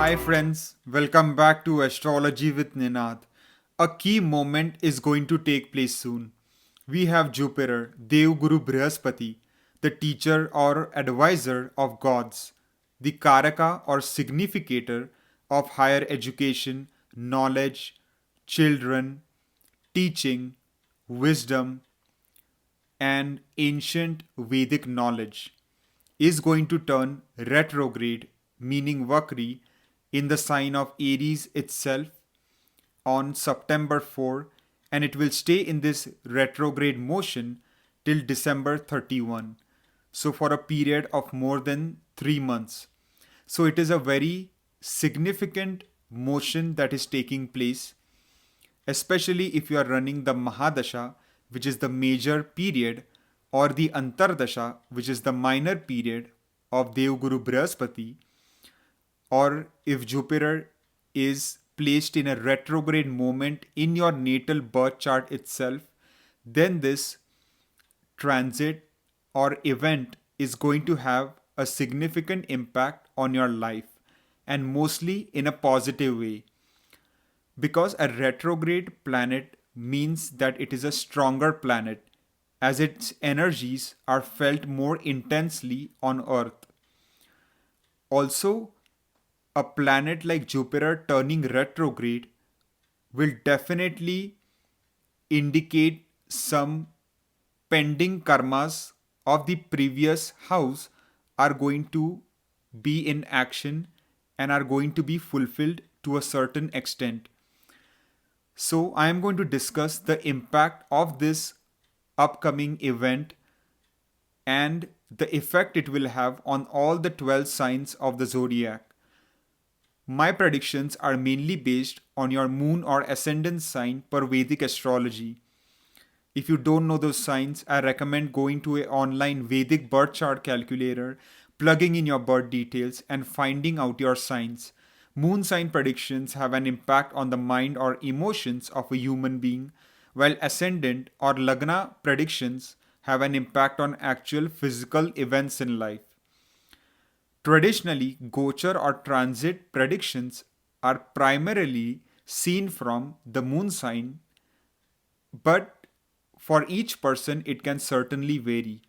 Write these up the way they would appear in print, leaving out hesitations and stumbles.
Hi friends, welcome back to Astrology with Ninad. A key moment is going to take place soon. We have Jupiter, Dev Guru Brihaspati, the teacher or advisor of gods, the Karaka or significator of higher education, knowledge, children, teaching, wisdom, and ancient Vedic knowledge, is going to turn retrograde, meaning Vakri, in the sign of Aries itself on September 4, and it will stay in this retrograde motion till December 31. So, for a period of more than 3 months. So, it is a very significant motion that is taking place, especially if you are running the Mahadasha, which is the major period, or the Antardasha, which is the minor period of Dev Guru Brihaspati, or if Jupiter is placed in a retrograde moment in your natal birth chart itself, then this transit or event is going to have a significant impact on your life, and mostly in a positive way, because a retrograde planet means that it is a stronger planet as its energies are felt more intensely on earth. Also, a planet like Jupiter turning retrograde will definitely indicate some pending karmas of the previous house are going to be in action and are going to be fulfilled to a certain extent. So, I am going to discuss the impact of this upcoming event and the effect it will have on all the 12 signs of the zodiac. My predictions are mainly based on your moon or ascendant sign per Vedic astrology. If you don't know those signs, I recommend going to an online Vedic birth chart calculator, plugging in your birth details, and finding out your signs. Moon sign predictions have an impact on the mind or emotions of a human being, while ascendant or Lagna predictions have an impact on actual physical events in life. Traditionally, Gochar or transit predictions are primarily seen from the moon sign, but for each person it can certainly vary.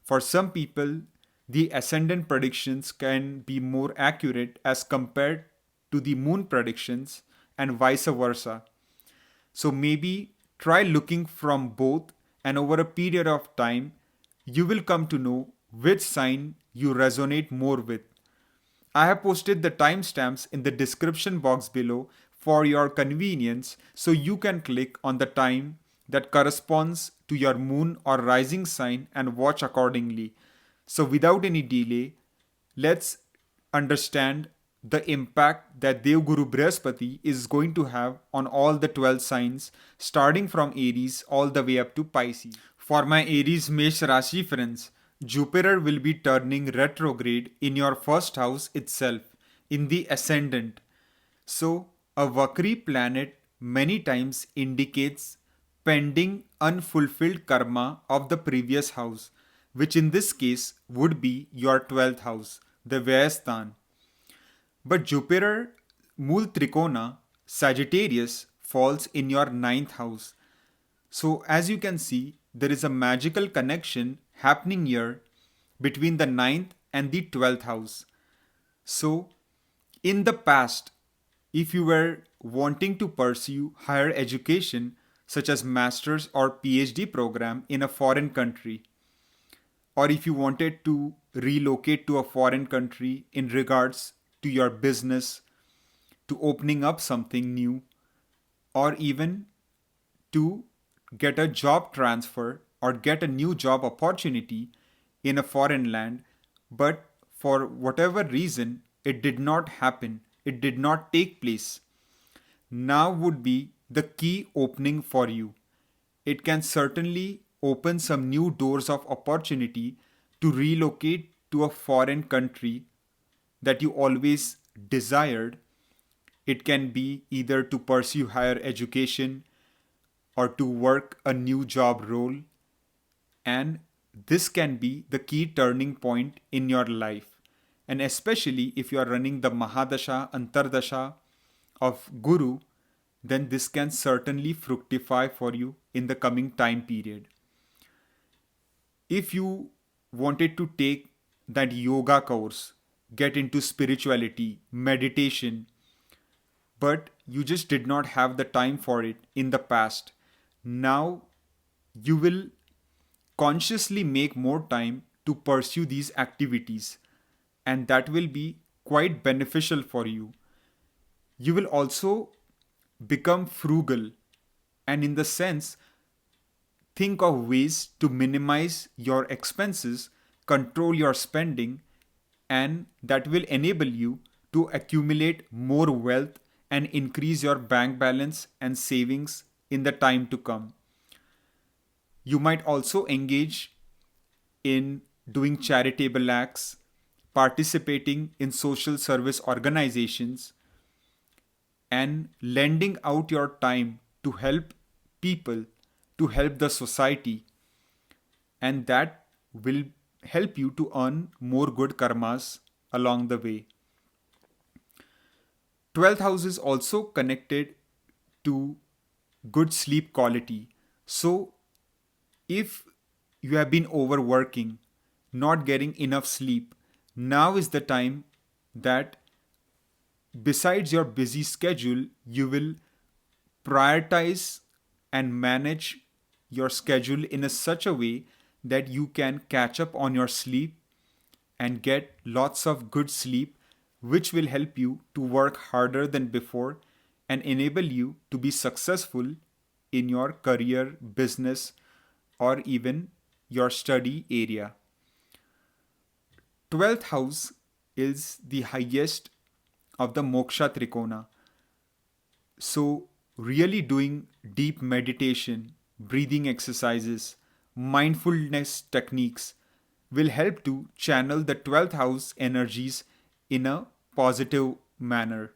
For some people, the ascendant predictions can be more accurate as compared to the moon predictions, and vice versa. So maybe try looking from both, and over a period of time, you will come to know which sign you resonate more with. I have posted the timestamps in the description box below for your convenience, so you can click on the time that corresponds to your moon or rising sign and watch accordingly. So, without any delay, let's understand the impact that Dev Guru Brihaspati is going to have on all the 12 signs, starting from Aries all the way up to Pisces. For my Aries Mesh Rashi friends, Jupiter will be turning retrograde in your first house itself, in the ascendant. So, a Vakri planet many times indicates pending unfulfilled karma of the previous house, which in this case would be your 12th house, the Vyastan. But Jupiter, Mool Trikona, Sagittarius, falls in your ninth house. So, as you can see, there is a magical connection happening here between the ninth and the 12th house. So, in the past, if you were wanting to pursue higher education, such as master's or PhD program in a foreign country, or if you wanted to relocate to a foreign country in regards to your business, to opening up something new, or even to get a job transfer or get a new job opportunity in a foreign land, but for whatever reason it did not happen, it did not take place. Now would be the key opening for you. It can certainly open some new doors of opportunity to relocate to a foreign country that you always desired. It can be either to pursue higher education or to work a new job role, and this can be the key turning point in your life. And especially if you are running the Mahadasha, Antardasha of Guru, then this can certainly fructify for you in the coming time period. If you wanted to take that yoga course, get into spirituality, meditation, but you just did not have the time for it in the past, now you will consciously make more time to pursue these activities, and that will be quite beneficial for you. You will also become frugal, and in the sense, think of ways to minimize your expenses, control your spending, and that will enable you to accumulate more wealth and increase your bank balance and savings in the time to come. You might also engage in doing charitable acts, participating in social service organizations, and lending out your time to help people, to help the society, and that will help you to earn more good karmas along the way. 12th house is also connected to good sleep quality. So, if you have been overworking, not getting enough sleep, now is the time that, besides your busy schedule, you will prioritize and manage your schedule in a such a way that you can catch up on your sleep and get lots of good sleep, which will help you to work harder than before and enable you to be successful in your career, business, or even your study area. 12th house is the highest of the moksha trikona. So, really doing deep meditation, breathing exercises, mindfulness techniques will help to channel the 12th house energies in a positive manner.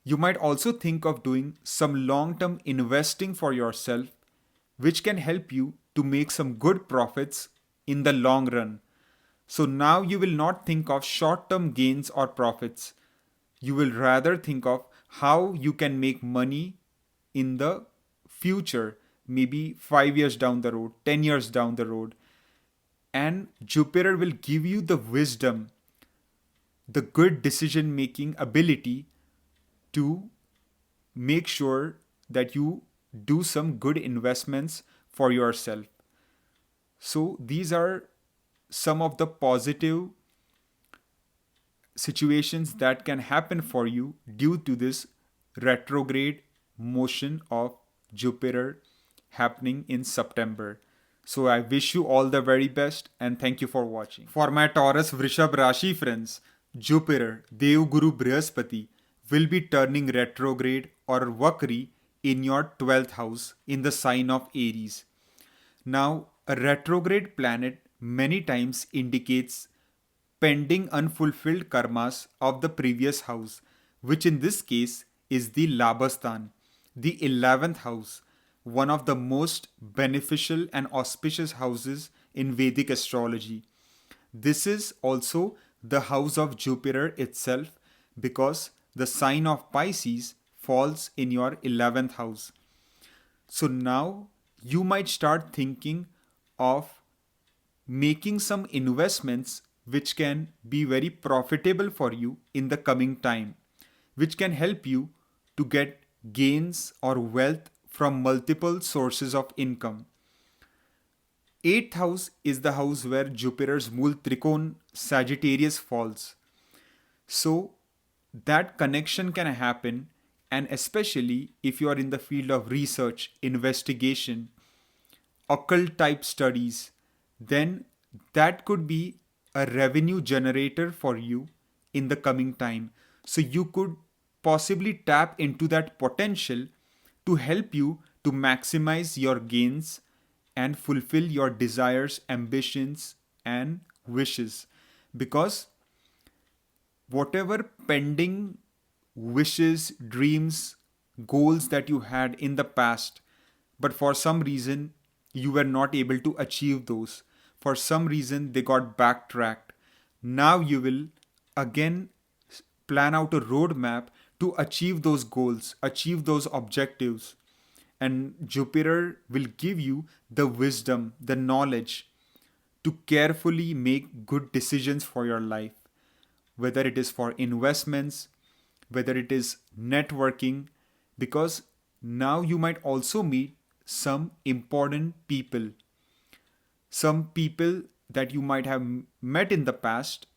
You might also think of doing some long term investing for yourself, which can help you to make some good profits in the long run. So now you will not think of short term gains or profits. You will rather think of how you can make money in the future, maybe 5 years down the road, 10 years down the road. And Jupiter will give you the wisdom, the good decision making ability to make sure that you do some good investments for yourself. So, these are some of the positive situations that can happen for you due to this retrograde motion of Jupiter happening in September. So I wish you all the very best and thank you for watching. For my Taurus Vrishabha Rashi friends, Jupiter, Dev Guru Brihaspati will be turning retrograde or Vakri in your 12th house in the sign of Aries. Now, a retrograde planet many times indicates pending unfulfilled karmas of the previous house, which in this case is the Labhasthan, the 11th house, one of the most beneficial and auspicious houses in Vedic astrology. This is also the house of Jupiter itself because the sign of Pisces falls in your 11th house. So now you might start thinking of making some investments which can be very profitable for you in the coming time, which can help you to get gains or wealth from multiple sources of income. 8th house is the house where Jupiter's Mool Trikon Sagittarius falls. So that connection can happen, and especially if you are in the field of research, investigation, occult type studies, then that could be a revenue generator for you in the coming time. So you could possibly tap into that potential to help you to maximize your gains and fulfill your desires, ambitions, and wishes. Because whatever pending wishes, dreams, goals that you had in the past, but for some reason you were not able to achieve those, for some reason they got backtracked. Now you will again plan out a roadmap to achieve those goals, achieve those objectives. And Jupiter will give you the wisdom, the knowledge to carefully make good decisions for your life, whether it is for investments, whether it is networking, because now you might also meet some important people, some people that you might have met in the past,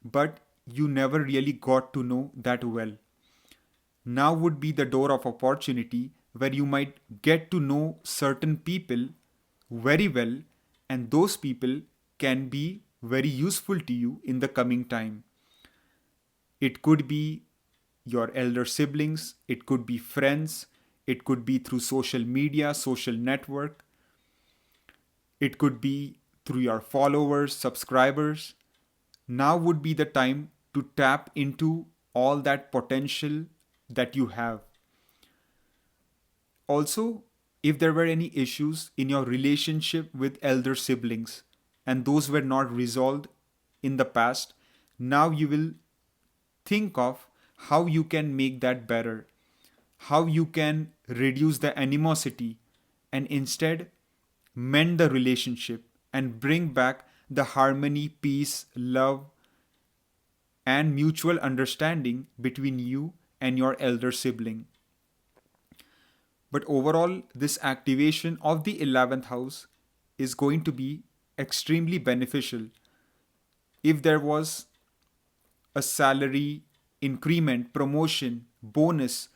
but you never really got to know that well. Now would be the door of opportunity where you might get to know certain people very well, and those people can be very useful to you in the coming time. It could be your elder siblings, it could be friends, it could be through social media, social network, it could be through your followers, subscribers. Now would be the time to tap into all that potential that you have. Also, if there were any issues in your relationship with elder siblings and those were not resolved in the past, now you will think of how you can make that better, how you can reduce the animosity and instead mend the relationship and bring back the harmony, peace, love, and mutual understanding between you and your elder sibling. But overall, this activation of the 11th house is going to be extremely beneficial. If there was a salary increment, promotion, bonus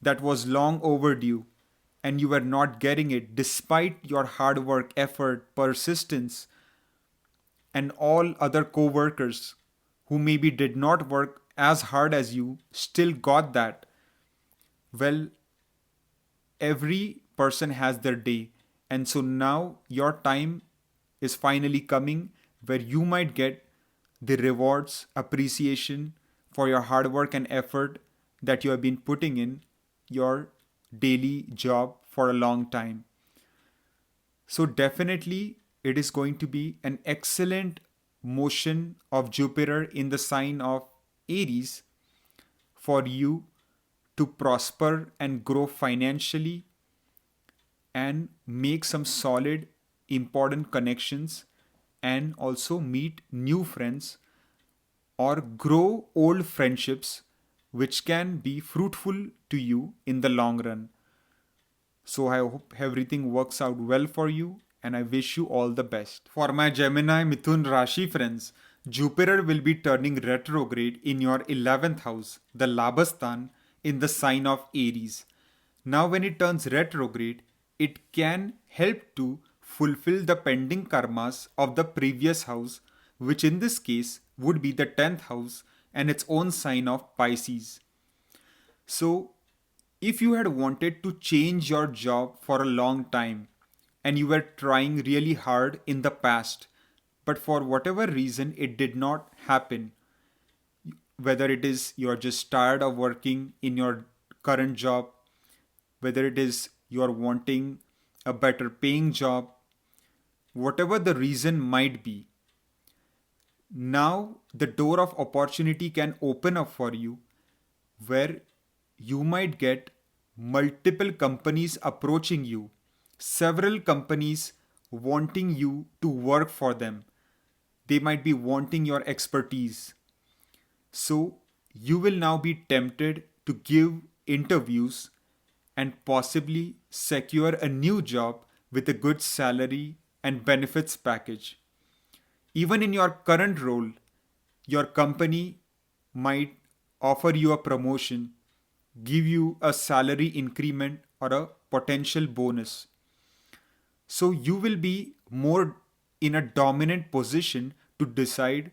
that was long overdue and you were not getting it despite your hard work, effort, persistence, and all other co workers who maybe did not work as hard as you still got that. Well, every person has their day. And so now your time is finally coming where you might get the rewards, appreciation for your hard work and effort that you have been putting in your daily job for a long time. So, definitely, it is going to be an excellent motion of Jupiter in the sign of Aries for you to prosper and grow financially and make some solid, important connections and also meet new friends or grow old friendships which can be fruitful to you in the long run. So I hope everything works out well for you and I wish you all the best. For my Gemini Mithun Rashi friends, Jupiter will be turning retrograde in your 11th house, the Labhasthan, in the sign of Aries. Now, when it turns retrograde, it can help to fulfill the pending karmas of the previous house, which in this case would be the 10th house and its own sign of Pisces. So, if you had wanted to change your job for a long time and you were trying really hard in the past, but for whatever reason it did not happen, whether it is you're just tired of working in your current job, whether it is you're wanting a better paying job, whatever the reason might be, now the door of opportunity can open up for you where you might get multiple companies approaching you, several companies wanting you to work for them. They might be wanting your expertise. So you will now be tempted to give interviews and possibly secure a new job with a good salary and benefits package. Even in your current role, your company might offer you a promotion, give you a salary increment or a potential bonus. So you will be more in a dominant position to decide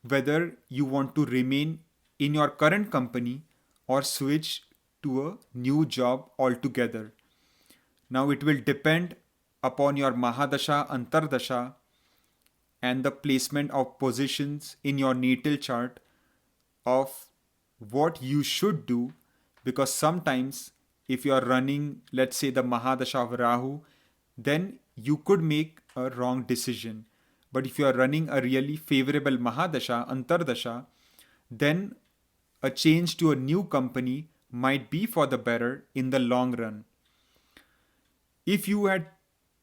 whether you want to remain in your current company or switch to a new job altogether. Now it will depend upon your Mahadasha, Antardasha, and the placement of positions in your natal chart of what you should do, because sometimes if you are running, let's say, the Mahadasha of Rahu, then you could make a wrong decision. But if you are running a really favorable Mahadasha, Antardasha, then a change to a new company might be for the better in the long run. If you had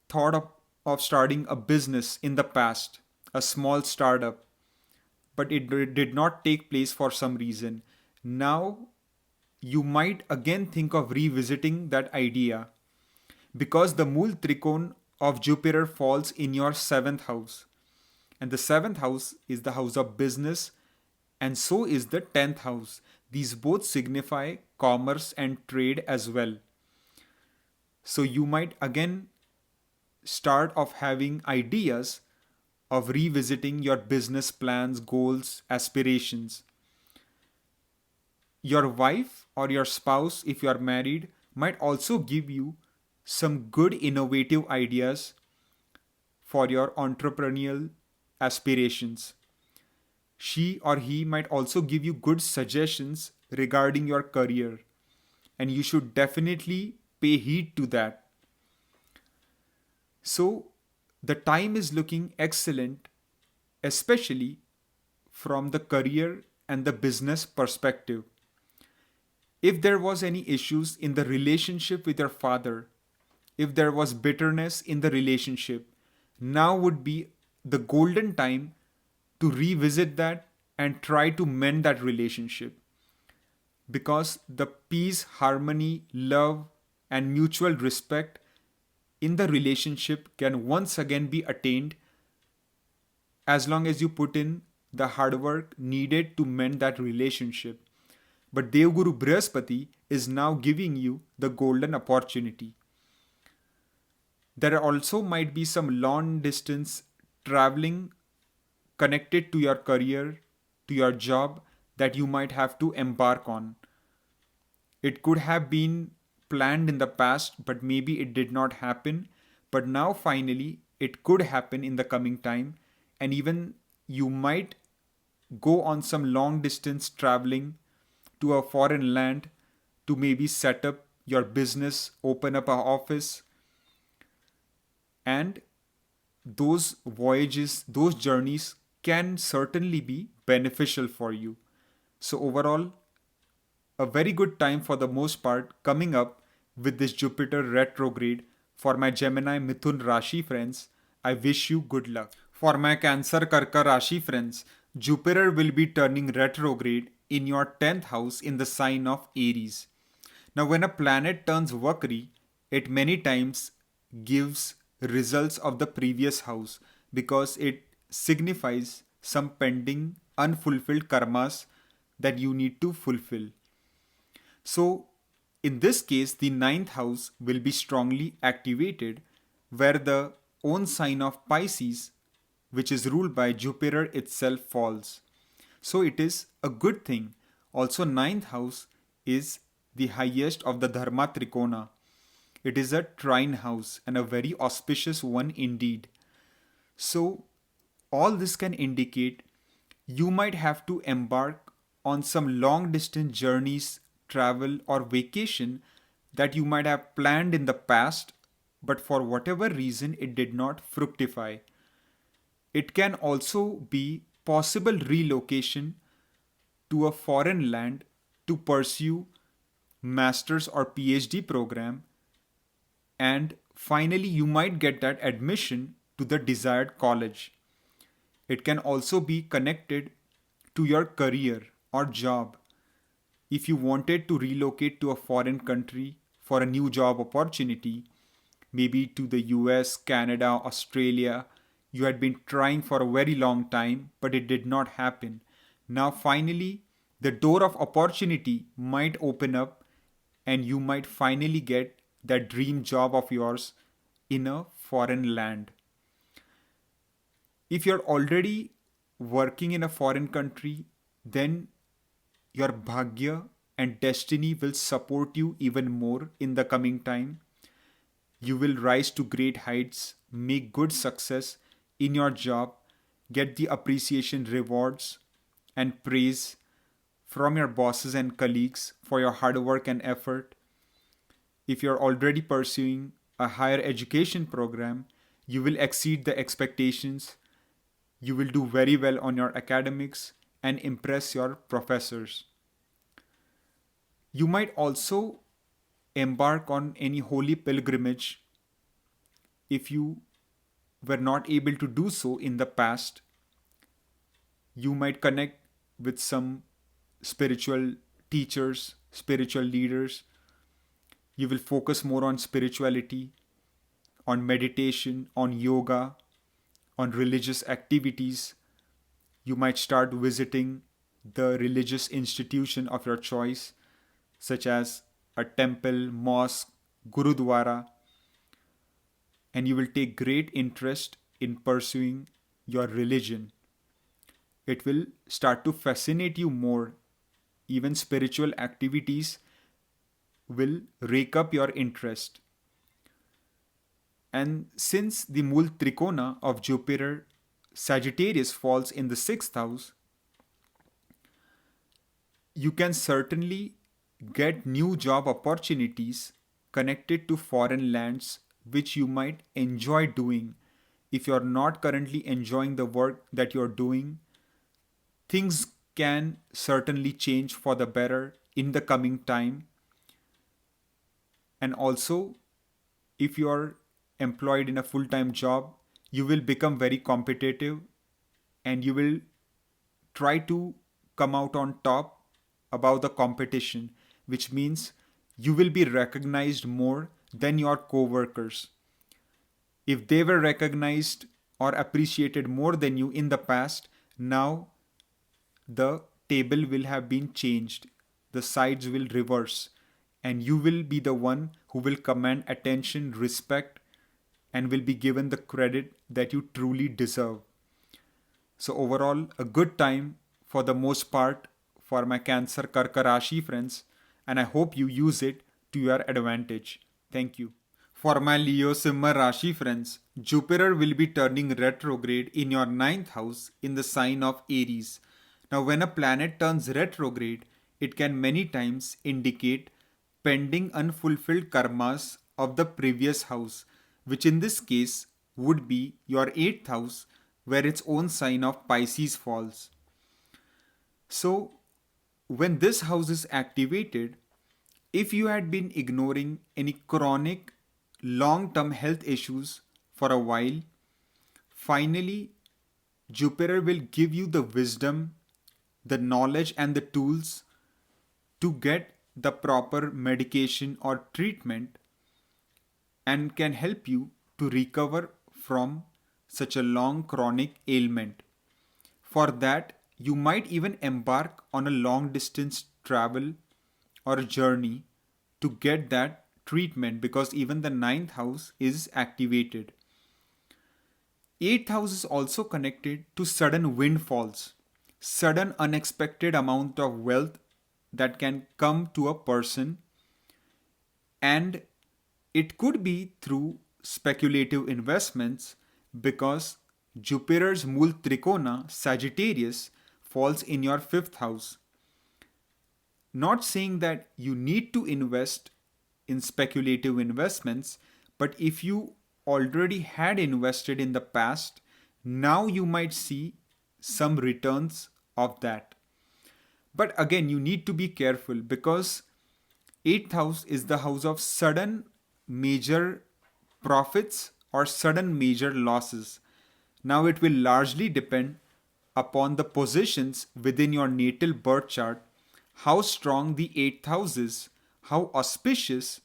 thought of starting a business in the past, a small startup, but it did not take place for some reason, now you might again think of revisiting that idea because the Mool Trikon of Jupiter falls in your seventh house. And the seventh house is the house of business, and so is the 10th house. These both signify commerce and trade as well. So you might again start of having ideas of revisiting your business plans, goals, aspirations. Your wife or your spouse, if you are married, might also give you some good innovative ideas for your entrepreneurial aspirations. She or he might also give you good suggestions regarding your career, and you should definitely pay heed to that. So, the time is looking excellent, especially from the career and the business perspective. If there was any issues in the relationship with your father, if there was bitterness in the relationship, now would be the golden time to revisit that and try to mend that relationship. Because the peace, harmony, love, and mutual respect in the relationship can once again be attained as long as you put in the hard work needed to mend that relationship. But Devguru Brihaspati is now giving you the golden opportunity. There also might be some long distance traveling connected to your career, to your job that you might have to embark on. It could have been planned in the past, but maybe it did not happen. But now, finally, it could happen in the coming time, and even you might go on some long distance traveling to a foreign land to maybe set up your business, open up an office, and those voyages, those journeys can certainly be beneficial for you. So, overall, a very good time for the most part coming up with this Jupiter retrograde for my Gemini Mithun Rashi friends. I wish you good luck. For my Cancer Karka Rashi friends, Jupiter will be turning retrograde in your 10th house in the sign of Aries. Now, when a planet turns Vakri, it many times gives results of the previous house because it signifies some pending, unfulfilled karmas that you need to fulfill. So, in this case, the ninth house will be strongly activated, where the own sign of Pisces, which is ruled by Jupiter itself, falls. So, it is a good thing. Also, ninth house is the highest of the Dharma Trikona. It is a trine house and a very auspicious one indeed. So, all this can indicate you might have to embark on some long distance journeys, travel, or vacation that you might have planned in the past, but for whatever reason it did not fructify. It can also be possible relocation to a foreign land to pursue master's or PhD program, and finally you might get that admission to the desired college. It can also be connected to your career or job. If you wanted to relocate to a foreign country for a new job opportunity, maybe to the US, Canada, Australia, you had been trying for a very long time, but it did not happen. Now, finally, the door of opportunity might open up and you might finally get that dream job of yours in a foreign land. If you're already working in a foreign country, then your bhagya and destiny will support you even more in the coming time. You will rise to great heights, make good success in your job, get the appreciation, rewards, and praise from your bosses and colleagues for your hard work and effort. If you're already pursuing a higher education program, you will exceed the expectations You will do very well on your academics and impress your professors. You might also embark on any holy pilgrimage if you were not able to do so in the past. You might connect with some spiritual teachers, spiritual leaders. You will focus more on spirituality, on meditation, on yoga, on religious activities. You might start visiting the religious institution of your choice, such as a temple, mosque, gurudwara, and you will take great interest in pursuing your religion. It will start to fascinate you more. Even spiritual activities will rake up your interest. And since the Mool Trikona of Jupiter Sagittarius falls in the sixth house, you can certainly get new job opportunities connected to foreign lands which you might enjoy doing. If you're not currently enjoying the work that you're doing, things can certainly change for the better in the coming time. And also, if you're employed in a full time job, you will become very competitive and you will try to come out on top above the competition, which means you will be recognized more than your co workers. If they were recognized or appreciated more than you in the past, now the table will have been changed. The sides will reverse, and you will be the one who will command attention, respect, and will be given the credit that you truly deserve. So, overall, a good time for the most part for my Cancer Karka Rashi friends, and I hope you use it to your advantage. Thank you. For my Leo Simha Rashi friends, Jupiter will be turning retrograde in your ninth house in the sign of Aries. Now, when a planet turns retrograde, it can many times indicate pending unfulfilled karmas of the previous house, which in this case would be your 8th house, where its own sign of Pisces falls. So, when this house is activated, if you had been ignoring any chronic long term health issues for a while, finally Jupiter will give you the wisdom, the knowledge, and the tools to get the proper medication or treatment and can help you to recover from such a long chronic ailment. For that, you might even embark on a long distance travel or a journey to get that treatment because even the ninth house is activated. Eighth house is also connected to sudden windfalls, sudden unexpected amount of wealth that can come to a person, and it could be through speculative investments because Jupiter's Mool Trikona Sagittarius falls in your fifth house. Not saying that you need to invest in speculative investments, but if you already had invested in the past, now you might see some returns of that. But again, you need to be careful because 8th house is the house of sudden major profits or sudden major losses. Now, it will largely depend upon the positions within your natal birth chart, how strong the 8th house is, how auspicious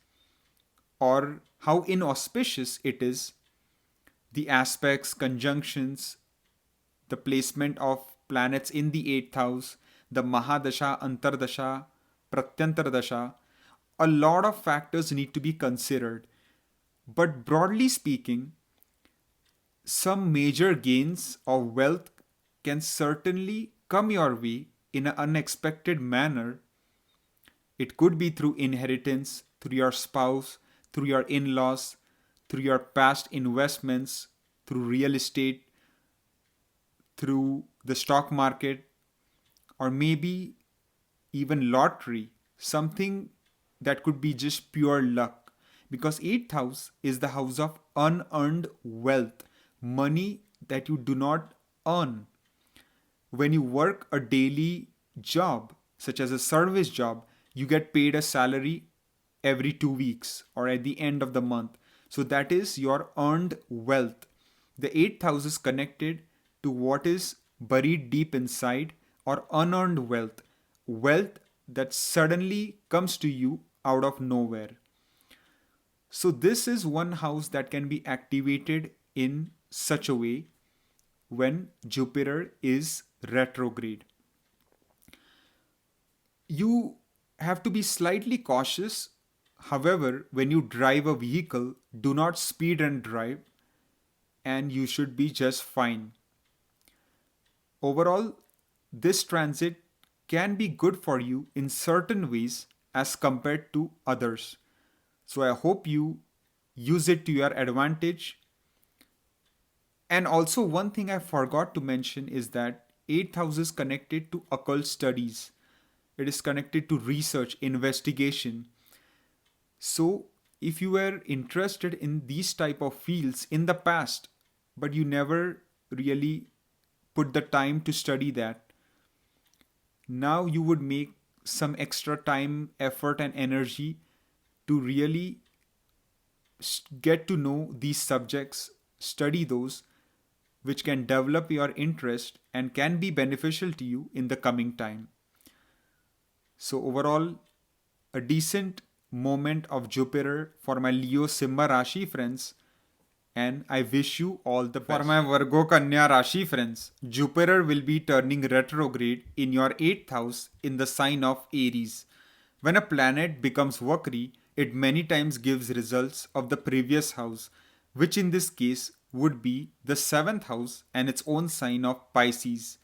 or how inauspicious it is, the aspects, conjunctions, the placement of planets in the 8th house, the Mahadasha, Antardasha, Pratyantardasha. A lot of factors need to be considered. But broadly speaking, some major gains of wealth can certainly come your way in an unexpected manner. It could be through inheritance, through your spouse, through your in laws, through your past investments, through real estate, through the stock market, or maybe even lottery, something that could be just pure luck. Because 8th house is the house of unearned wealth, money that you do not earn. When you work a daily job, such as a service job, you get paid a salary every 2 weeks or at the end of the month. So that is your earned wealth. The eighth house is connected to what is buried deep inside or unearned wealth, wealth that suddenly comes to you out of nowhere. So, this is one house that can be activated in such a way when Jupiter is retrograde. You have to be slightly cautious. However, when you drive a vehicle, do not speed and drive, and you should be just fine. Overall, this transit can be good for you in certain ways as compared to others. So I hope you use it to your advantage. And also, one thing I forgot to mention is that 8th house is connected to occult studies. It is connected to research, investigation. So, if you were interested in these type of fields in the past, but you never really put the time to study that, now you would make some extra time, effort, and energy to really get to know these subjects, study those, which can develop your interest and can be beneficial to you in the coming time. So, overall, a decent moment of Jupiter for my Leo Simba Rashi friends, and I wish you all the best. For my Virgo Kanya Rashi friends, Jupiter will be turning retrograde in your 8th house in the sign of Aries. When a planet becomes Vakri, it many times gives results of the previous house, which in this case would be the 7th house and its own sign of Pisces.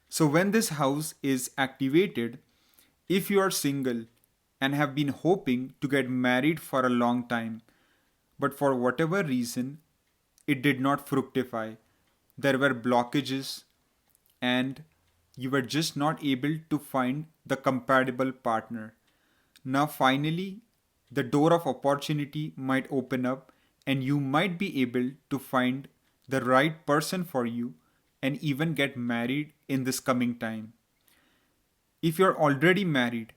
So, when this house is activated, if you are single and have been hoping to get married for a long time, but for whatever reason it did not fructify, there were blockages, and you were just not able to find the compatible partner. Now, finally, the door of opportunity might open up, and you might be able to find the right person for you and even get married in this coming time. If you're already married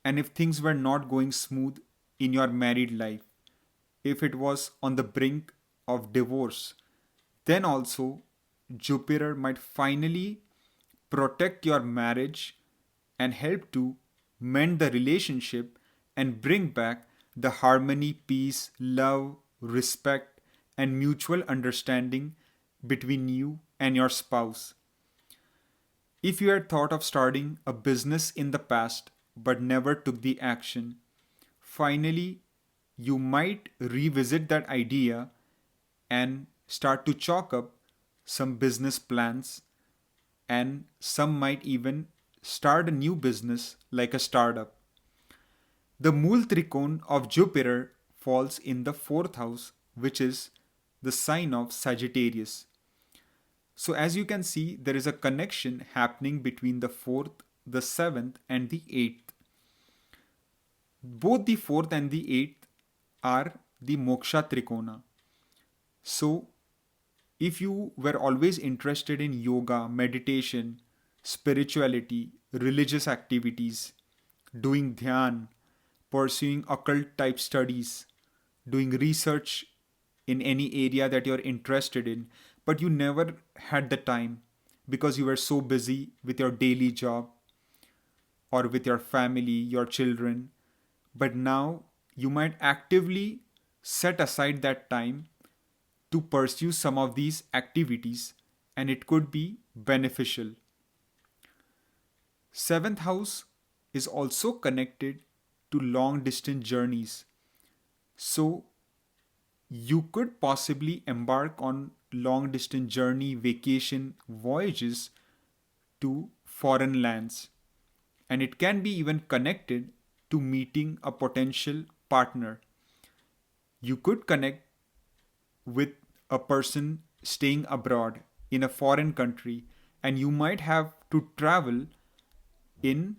and if things were not going smooth in your married life, if it was on the brink of divorce, then also Jupiter might finally protect your marriage and help to mend the relationship and bring back the harmony, peace, love, respect, and mutual understanding between you and your spouse. If you had thought of starting a business in the past but never took the action, finally you might revisit that idea and start to chalk up some business plans, and some might even start a new business like a startup. The Mool Trikon of Jupiter falls in the 4th house, which is the sign of Sagittarius. So, as you can see, there is a connection happening between the 4th, the 7th, and the 8th. Both the 4th and the 8th are the Moksha Trikona. So, if you were always interested in yoga, meditation, spirituality, religious activities, doing dhyan, pursuing occult type studies, doing research in any area that you're interested in, but you never had the time because you were so busy with your daily job or with your family, your children. But now you might actively set aside that time to pursue some of these activities, and it could be beneficial. 7th house is also connected to long distance journeys. So you could possibly embark on long distance journey, vacation, voyages to foreign lands. And it can be even connected to meeting a potential partner. You could connect with a person staying abroad in a foreign country, and you might have to travel in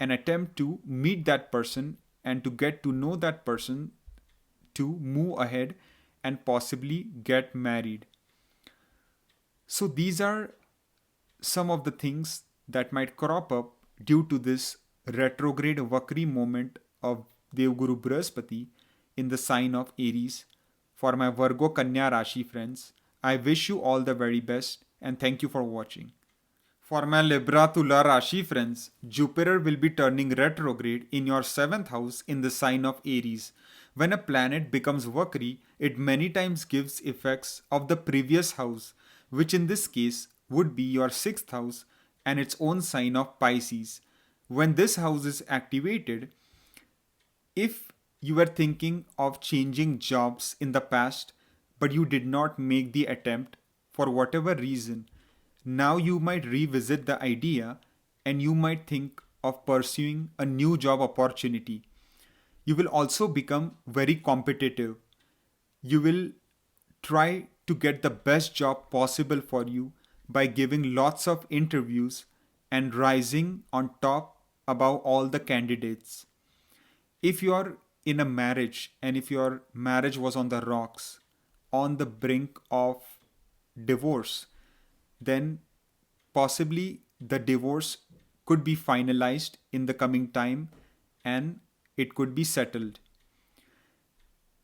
an attempt to meet that person and to get to know that person to move ahead and possibly get married. So these are some of the things that might crop up due to this retrograde Vakri moment of Devguru Brihaspati in the sign of Aries. For my Virgo Kanya Rashi friends, I wish you all the very best and thank you for watching. For my Libra Tula Rashi friends, Jupiter will be turning retrograde in your 7th house in the sign of Aries. When a planet becomes Vakri, it many times gives effects of the previous house, which in this case would be your 6th house and its own sign of Pisces. When this house is activated, if you were thinking of changing jobs in the past but you did not make the attempt for whatever reason, now you might revisit the idea and you might think of pursuing a new job opportunity. You will also become very competitive. You will try to get the best job possible for you by giving lots of interviews and rising on top above all the candidates. If you are in a marriage and if your marriage was on the rocks, on the brink of divorce, then possibly the divorce could be finalized in the coming time and it could be settled.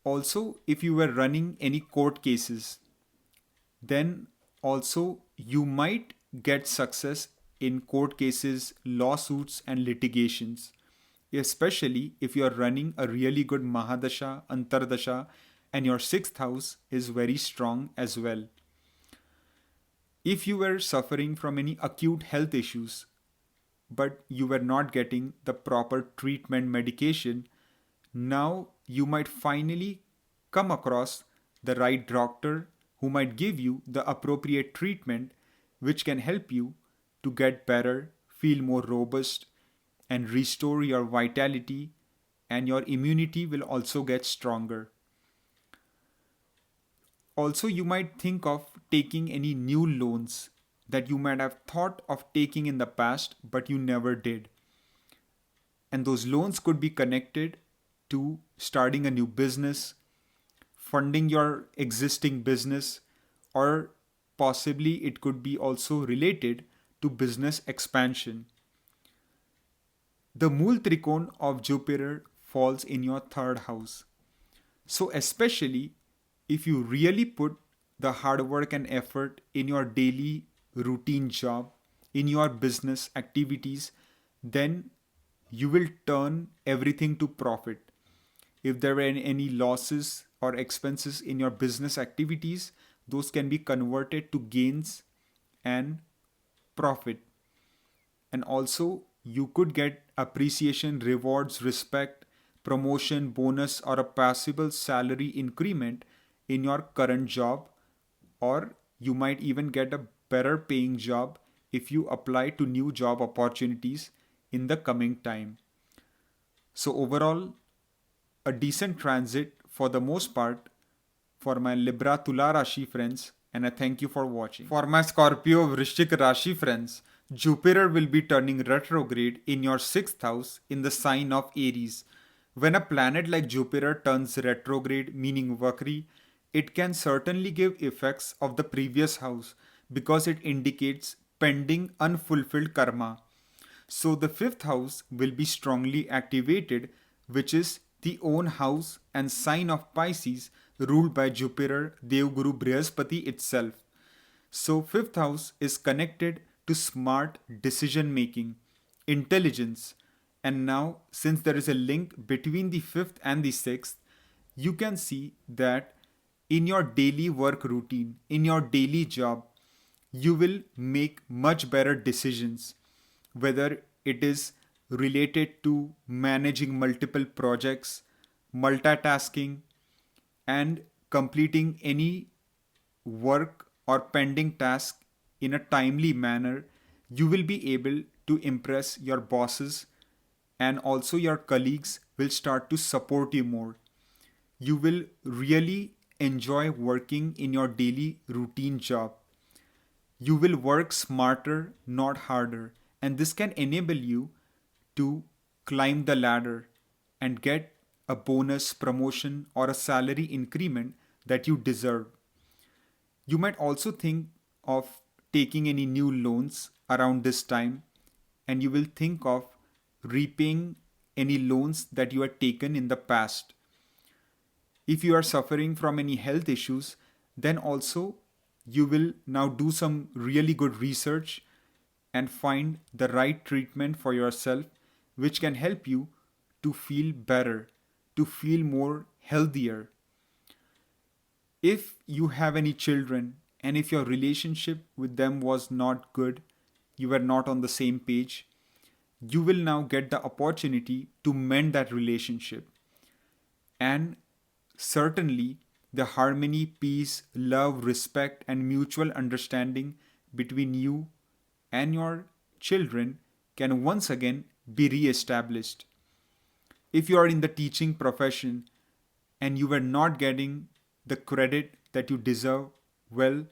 Also, if you were running any court cases, then also you might get success in court cases, lawsuits, and litigations, especially if you are running a really good Mahadasha, Antardasha, and your 6th house is very strong as well. If you were suffering from any acute health issues, but you were not getting the proper treatment medication, now you might finally come across the right doctor who might give you the appropriate treatment which can help you to get better, feel more robust, and restore your vitality, and your immunity will also get stronger. Also, you might think of taking any new loans that you might have thought of taking in the past but you never did. And those loans could be connected to starting a new business, funding your existing business, or possibly it could be also related to business expansion. The Mool Trikon of Jupiter falls in your 3rd house. So, especially if you really put the hard work and effort in your daily routine job, in your business activities, then you will turn everything to profit. If there were any losses or expenses in your business activities, those can be converted to gains and profit. And also, you could get appreciation, rewards, respect, promotion, bonus, or a possible salary increment in your current job, or you might even get a better paying job if you apply to new job opportunities in the coming time. So, overall, a decent transit for the most part for my Libra Tula Rashi friends, and I thank you for watching. For my Scorpio Vrishika Rashi friends, Jupiter will be turning retrograde in your 6th house in the sign of Aries. When a planet like Jupiter turns retrograde, meaning Vakri, it can certainly give effects of the previous house because it indicates pending unfulfilled karma. So the 5th house will be strongly activated, which is the own house and sign of Pisces ruled by Jupiter, Devguru Brihaspati itself. So 5th house is connected to smart decision making, intelligence, and now since there is a link between the 5th and the 6th, you can see that in your daily work routine, in your daily job, you will make much better decisions, whether it is related to managing multiple projects, multitasking, and completing any work or pending task in a timely manner. You will be able to impress your bosses, and also your colleagues will start to support you more. You will really enjoy working in your daily routine job. You will work smarter, not harder, and this can enable you to climb the ladder and get a bonus, promotion, or a salary increment that you deserve. You might also think of taking any new loans around this time, and you will think of repaying any loans that you had taken in the past. If you are suffering from any health issues, then also you will now do some really good research and find the right treatment for yourself, which can help you to feel better, to feel more healthier. If you have any children and if your relationship with them was not good, you were not on the same page, you will now get the opportunity to mend that relationship. And certainly, the harmony, peace, love, respect, and mutual understanding between you and your children can once again be re established. If you are in the teaching profession and you were not getting the credit that you deserve, well,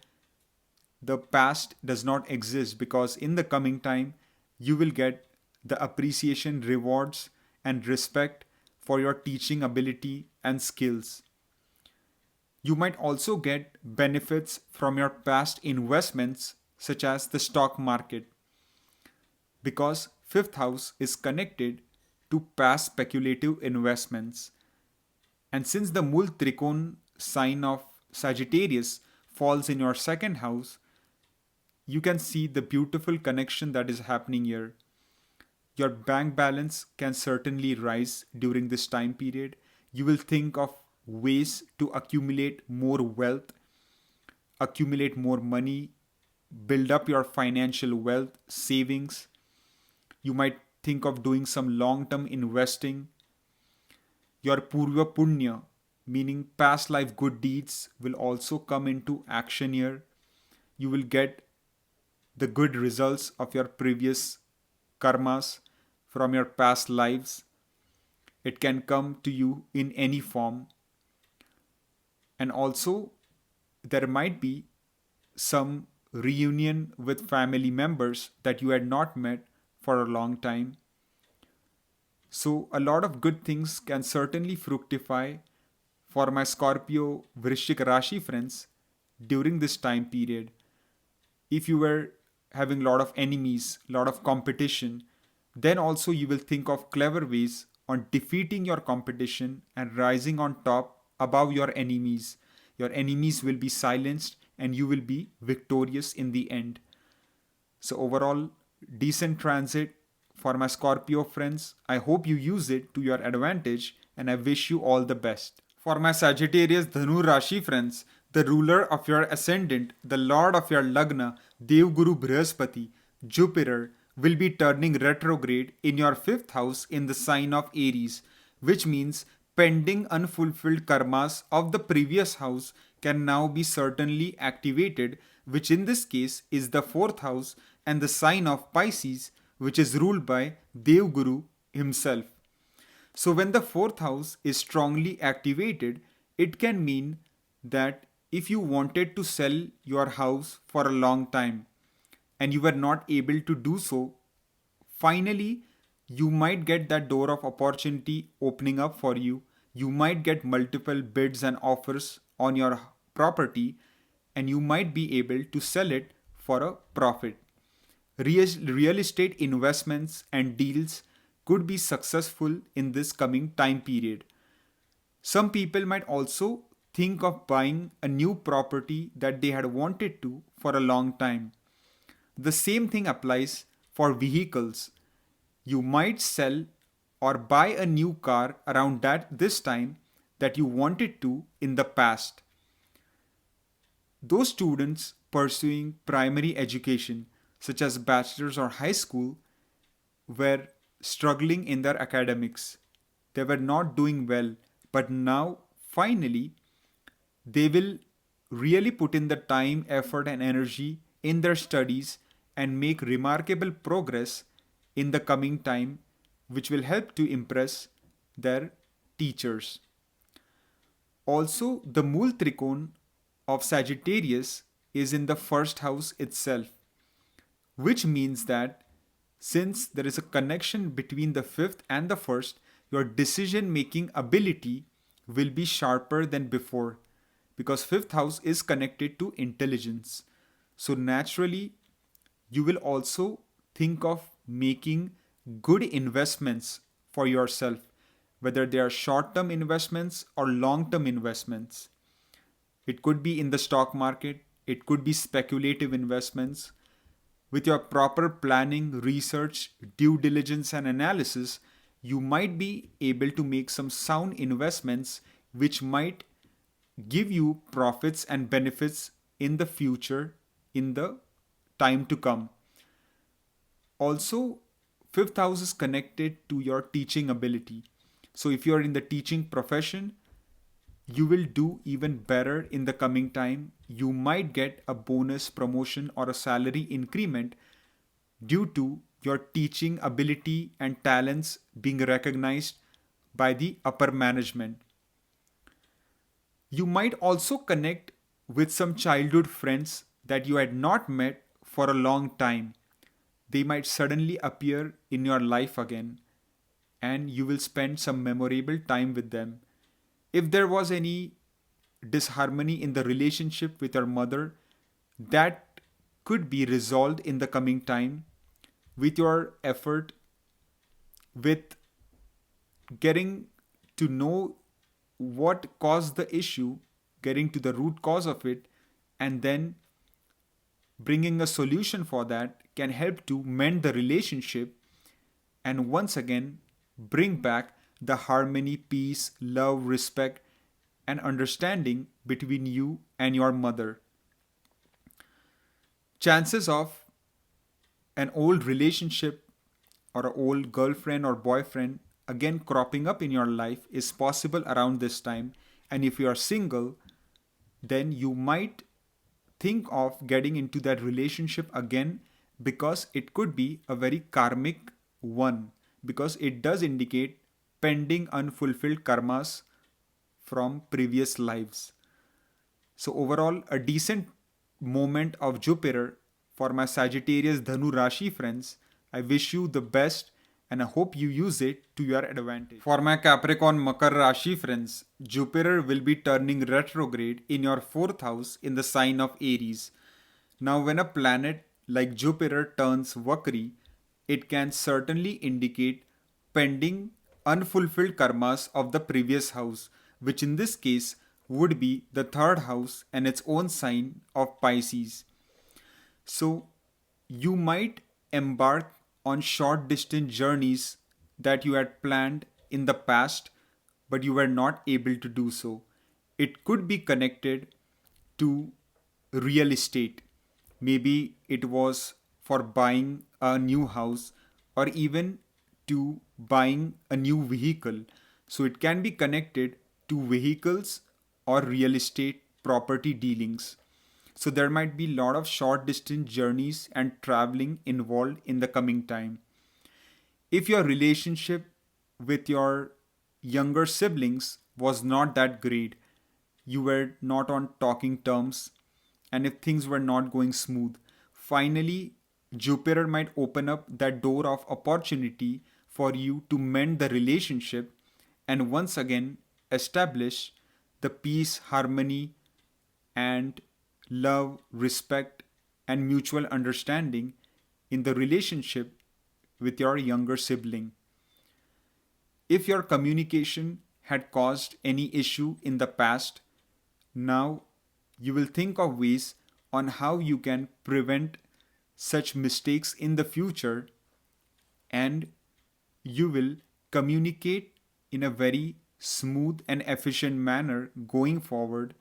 the past does not exist, because in the coming time you will get the appreciation, rewards, and respect for your teaching ability and skills. You might also get benefits from your past investments, such as the stock market, because fifth house is connected to past speculative investments. And since the Mul Trikon sign of Sagittarius falls in your second house, you can see the beautiful connection that is happening here. Your bank balance can certainly rise during this time period. You will think of ways to accumulate more wealth, accumulate more money, build up your financial wealth, savings. You might think of doing some long term investing. Your Purva Punya, meaning past life good deeds, will also come into action here. You will get the good results of your previous karmas from your past lives. It can come to you in any form. And also, there might be some reunion with family members that you had not met for a long time. So, a lot of good things can certainly fructify for my Scorpio Vrishika Rashi friends during this time period. If you were having a lot of enemies, a lot of competition, then also you will think of clever ways on defeating your competition and rising on top above your enemies. Your enemies will be silenced and you will be victorious in the end. So, overall, decent transit for my Scorpio friends. I hope you use it to your advantage and I wish you all the best. For my Sagittarius Dhanu Rashi friends, the ruler of your ascendant, the lord of your Lagna, Devguru Brihaspati, Jupiter, will be turning retrograde in your fifth house in the sign of Aries, which means pending unfulfilled karmas of the previous house can now be certainly activated, which in this case is the fourth house and the sign of Pisces, which is ruled by Devguru himself. So, when the fourth house is strongly activated, it can mean that if you wanted to sell your house for a long time and you were not able to do so, finally you might get that door of opportunity opening up for you. You might get multiple bids and offers on your property and you might be able to sell it for a profit. Real estate investments and deals could be successful in this coming time period. Some people might also think of buying a new property that they had wanted to for a long time. The same thing applies for vehicles. You might sell or buy a new car around this time that you wanted to in the past. Those students pursuing primary education, such as bachelor's or high school, were struggling in their academics. They were not doing well, but now finally they will really put in the time, effort, and energy in their studies and make remarkable progress in the coming time, which will help to impress their teachers. Also, the Mool Trikon of Sagittarius is in the first house itself, which means that since there is a connection between the fifth and the first, your decision making ability will be sharper than before, because fifth house is connected to intelligence. So naturally, you will also think of making good investments for yourself, whether they are short term investments or long term investments. It could be in the stock market, it could be speculative investments. With your proper planning, research, due diligence, and analysis, you might be able to make some sound investments which might give you profits and benefits in the future, in the time to come. Also, fifth house is connected to your teaching ability. So, if you are in the teaching profession, you will do even better in the coming time. You might get a bonus promotion or a salary increment due to your teaching ability and talents being recognized by the upper management. You might also connect with some childhood friends that you had not met for a long time. They might suddenly appear in your life again, and you will spend some memorable time with them. If there was any disharmony in the relationship with your mother, that could be resolved in the coming time with your effort, with getting to know what caused the issue, getting to the root cause of it, and then bringing a solution for that can help to mend the relationship and once again bring back the harmony, peace, love, respect, and understanding between you and your mother. Chances of an old relationship or an old girlfriend or boyfriend again cropping up in your life is possible around this time. And if you are single, then you might think of getting into that relationship again because it could be a very karmic one, because it does indicate pending unfulfilled karmas from previous lives. So, overall, a decent moment of Jupiter for my Sagittarius Dhanu Rashi friends. I wish you the best and I hope you use it to your advantage. For my Capricorn Makar Rashi friends, Jupiter will be turning retrograde in your fourth house in the sign of Aries. Now, when a planet like Jupiter turns Vakri, it can certainly indicate pending unfulfilled karmas of the previous house, which in this case would be the third house and its own sign of Pisces. So, you might embark on short distance journeys that you had planned in the past, but you were not able to do so. It could be connected to real estate. Maybe it was for buying a new house or even to buying a new vehicle. So it can be connected to vehicles or real estate property dealings. So there might be a lot of short distance journeys and traveling involved in the coming time. If your relationship with your younger siblings was not that great, you were not on talking terms, and if things were not going smooth, finally Jupiter might open up that door of opportunity for you to mend the relationship and once again establish the peace, harmony, and love, respect, and mutual understanding in the relationship with your younger sibling. If your communication had caused any issue in the past, now you will think of ways on how you can prevent such mistakes in the future, and you will communicate in a very smooth and efficient manner going forward,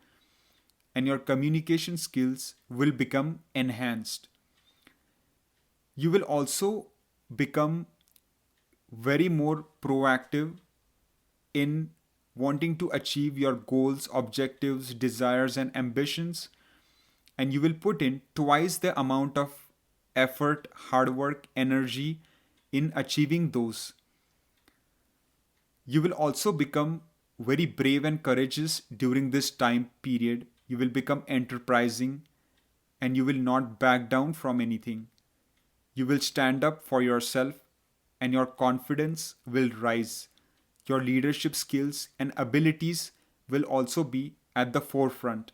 and your communication skills will become enhanced. You will also become very more proactive in wanting to achieve your goals, objectives, desires, and ambitions, and you will put in twice the amount of effort, hard work, energy in achieving those. You will also become very brave and courageous during this time period. You will become enterprising and you will not back down from anything. You will stand up for yourself and your confidence will rise. Your leadership skills and abilities will also be at the forefront.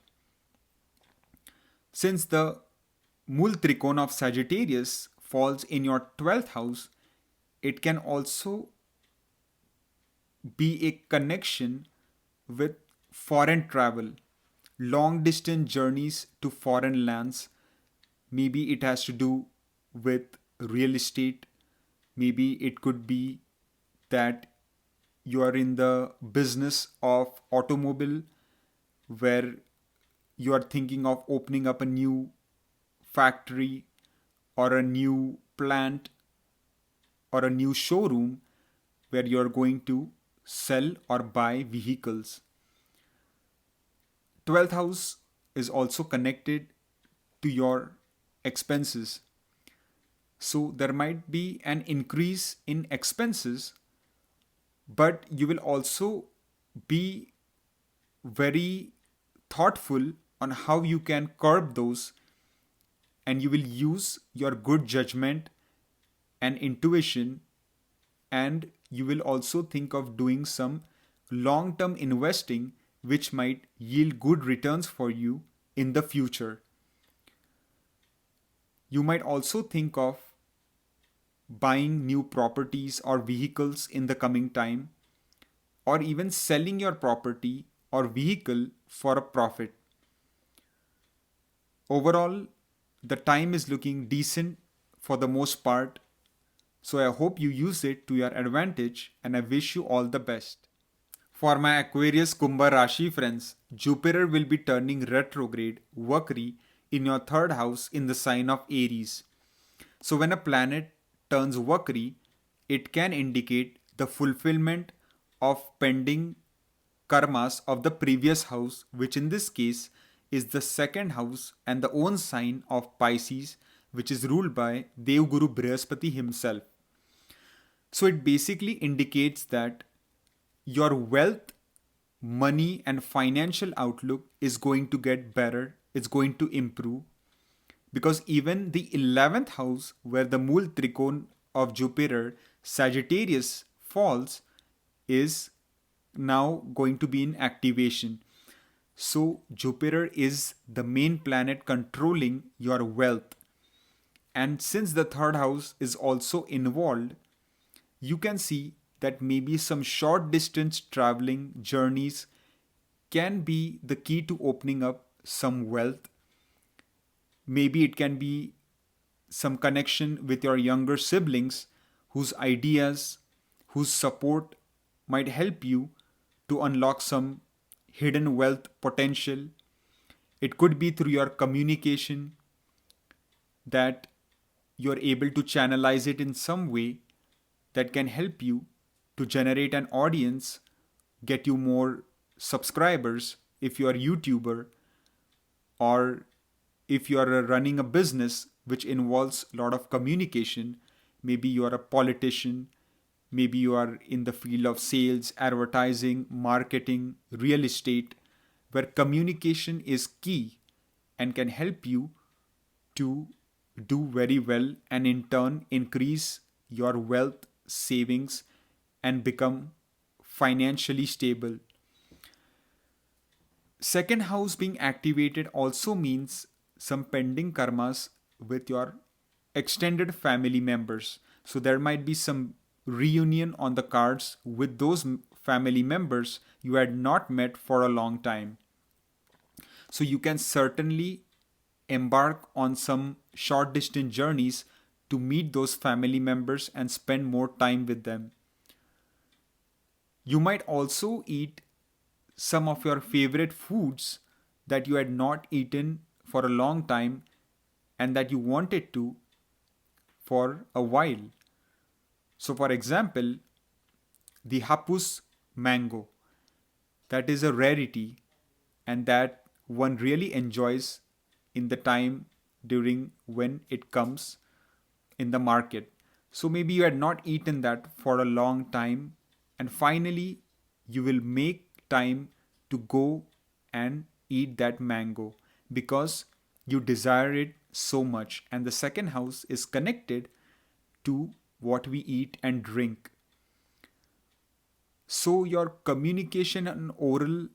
Since the Mool Trikon of Sagittarius falls in your 12th house, it can also be a connection with foreign travel, long distance journeys to foreign lands. Maybe it has to do with real estate. Maybe it could be that you are in the business of automobile where you are thinking of opening up a new factory or a new plant or a new showroom where you are going to sell or buy vehicles. 12th house is also connected to your expenses. So there might be an increase in expenses, but you will also be very thoughtful on how you can curb those, and you will use your good judgment and intuition, and you will also think of doing some long term investing which might yield good returns for you in the future. You might also think of buying new properties or vehicles in the coming time, or even selling your property or vehicle for a profit. Overall, the time is looking decent for the most part, so I hope you use it to your advantage and I wish you all the best. For my Aquarius Kumbha Rashi friends, Jupiter will be turning retrograde, Vakri, in your third house in the sign of Aries. So when a planet turns Vakri, it can indicate the fulfillment of pending karmas of the previous house, which in this case is the second house and the own sign of Pisces, which is ruled by Devguru Brihaspati himself. So it basically indicates that your wealth, money, and financial outlook is going to get better, it's going to improve, because even the 11th house, where the Mool Trikon of Jupiter, Sagittarius, falls, is now going to be in activation. So, Jupiter is the main planet controlling your wealth. And since the third house is also involved, you can see that maybe some short distance traveling journeys can be the key to opening up some wealth. Maybe it can be some connection with your younger siblings whose ideas, whose support might help you to unlock some hidden wealth potential. It could be through your communication that you're able to channelize it in some way that can help you to generate an audience, get you more subscribers if you are a YouTuber, or if you are running a business which involves a lot of communication. Maybe you are a politician, maybe you are in the field of sales, advertising, marketing, real estate, where communication is key and can help you to do very well and in turn increase your wealth, savings, and become financially stable. Second house being activated also means some pending karmas with your extended family members. So there might be some reunion on the cards with those family members you had not met for a long time. So you can certainly embark on some short distance journeys to meet those family members and spend more time with them. You might also eat some of your favorite foods that you had not eaten for a long time and that you wanted to for a while. So, for example, the hapus mango, that is a rarity and that one really enjoys in the time during when it comes in the market. So maybe you had not eaten that for a long time, and finally you will make time to go and eat that mango because you desire it so much. And the second house is connected to what we eat and drink. So your communication and oral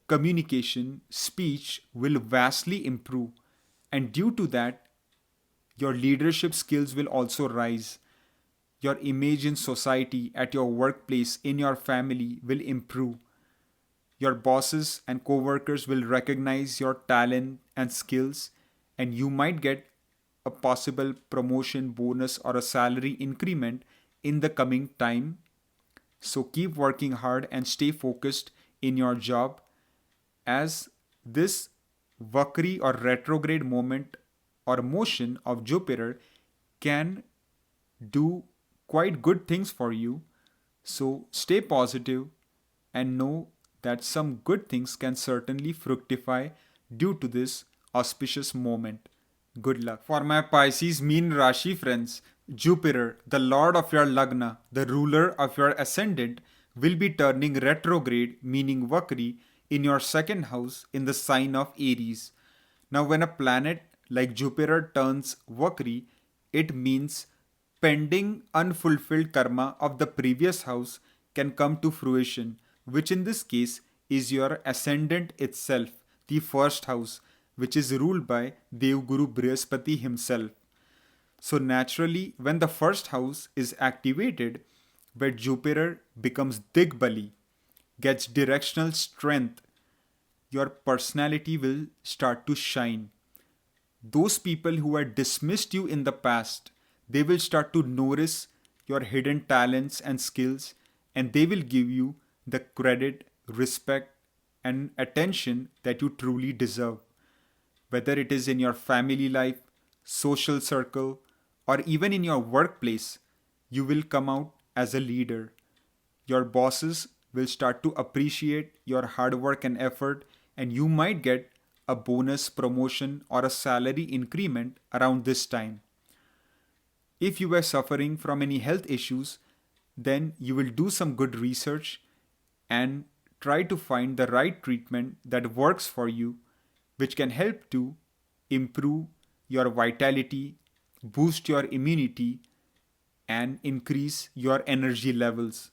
communication, speech will vastly improve. And due to that, Your leadership skills will also rise. Your image in society, at your workplace, in your family will improve. Your bosses and co workers will recognize your talent and skills, and you might get a possible promotion, bonus, or a salary increment in the coming time. So keep working hard and stay focused in your job, as this Vakri or retrograde moment or motion of Jupiter can do quite good things for you. So stay positive and know that some good things can certainly fructify due to this auspicious moment. Good luck. For my Pisces Meen Rashi friends, Jupiter, the lord of your Lagna, the ruler of your ascendant, will be turning retrograde, meaning Vakri, in your second house in the sign of Aries. Now, when a planet like Jupiter turns Vakri, it means pending unfulfilled karma of the previous house can come to fruition, which in this case is your ascendant itself, the first house, which is ruled by Devguru Brihaspati himself. So naturally, when the first house is activated, where Jupiter becomes Digbali, gets directional strength, your personality will start to shine. Those people who had dismissed you in the past, they will start to notice your hidden talents and skills, and they will give you the credit, respect, and attention that you truly deserve. Whether it is in your family life, social circle, or even in your workplace, you will come out as a leader. Your bosses will start to appreciate your hard work and effort, and you might get a bonus, promotion, or a salary increment around this time. If you were suffering from any health issues, then you will do some good research and try to find the right treatment that works for you, which can help to improve your vitality, boost your immunity, and increase your energy levels.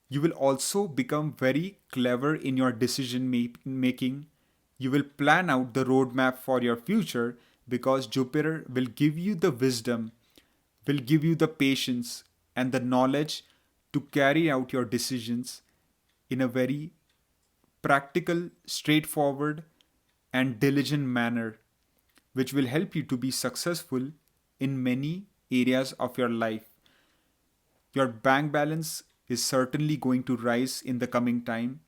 You will also become very clever in your decision making. You will plan out the roadmap for your future because Jupiter will give you the wisdom, will give you the patience and the knowledge to carry out your decisions in a very practical, straightforward, and diligent manner, which will help you to be successful in many areas of your life. Your bank balance is certainly going to rise in the coming time.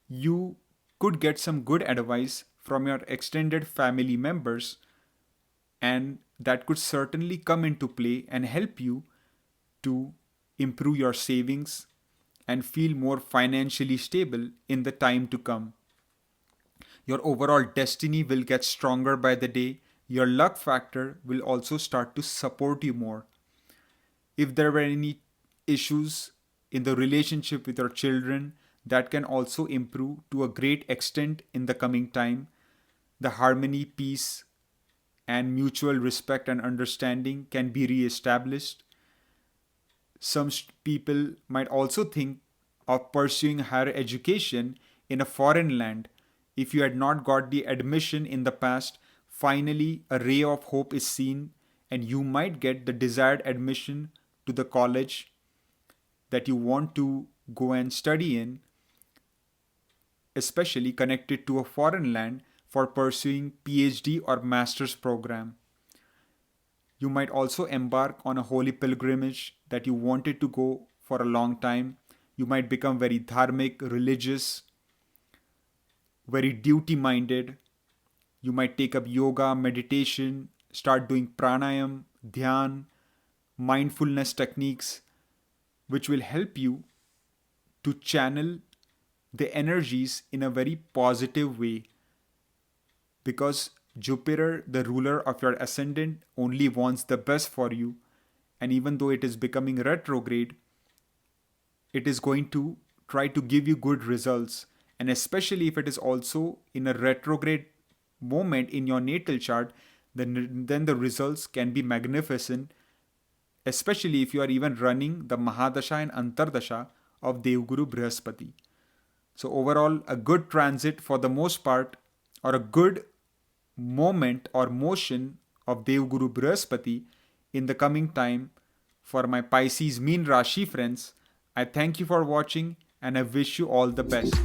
You could get some good advice from your extended family members, and that could certainly come into play and help you to improve your savings and feel more financially stable in the time to come. Your overall destiny will get stronger by the day. Your luck factor will also start to support you more. If there were any issues in the relationship with your children, that can also improve to a great extent in the coming time. The harmony, peace, and mutual respect and understanding can be re-established. Some people might also think of pursuing higher education in a foreign land. If you had not got the admission in the past, finally a ray of hope is seen, and you might get the desired admission to the college that you want to go and study in, especially connected to a foreign land for pursuing PhD or master's program. You might also embark on a holy pilgrimage that you wanted to go for a long time. You might become very dharmic, religious, very duty minded. You might take up yoga, meditation, start doing pranayam, dhyan, mindfulness techniques, which will help you to channel the energies in a very positive way, because Jupiter, the ruler of your ascendant, only wants the best for you. And even though it is becoming retrograde, it is going to try to give you good results. And especially if it is also in a retrograde moment in your natal chart, then the results can be magnificent, especially if you are even running the Mahadasha and Antardasha of Devguru Brihaspati. So overall, a good transit for the most part, or a good moment or motion of Devguru Brihaspati in the coming time for my Pisces Meen Rashi friends. I thank you for watching and I wish you all the best.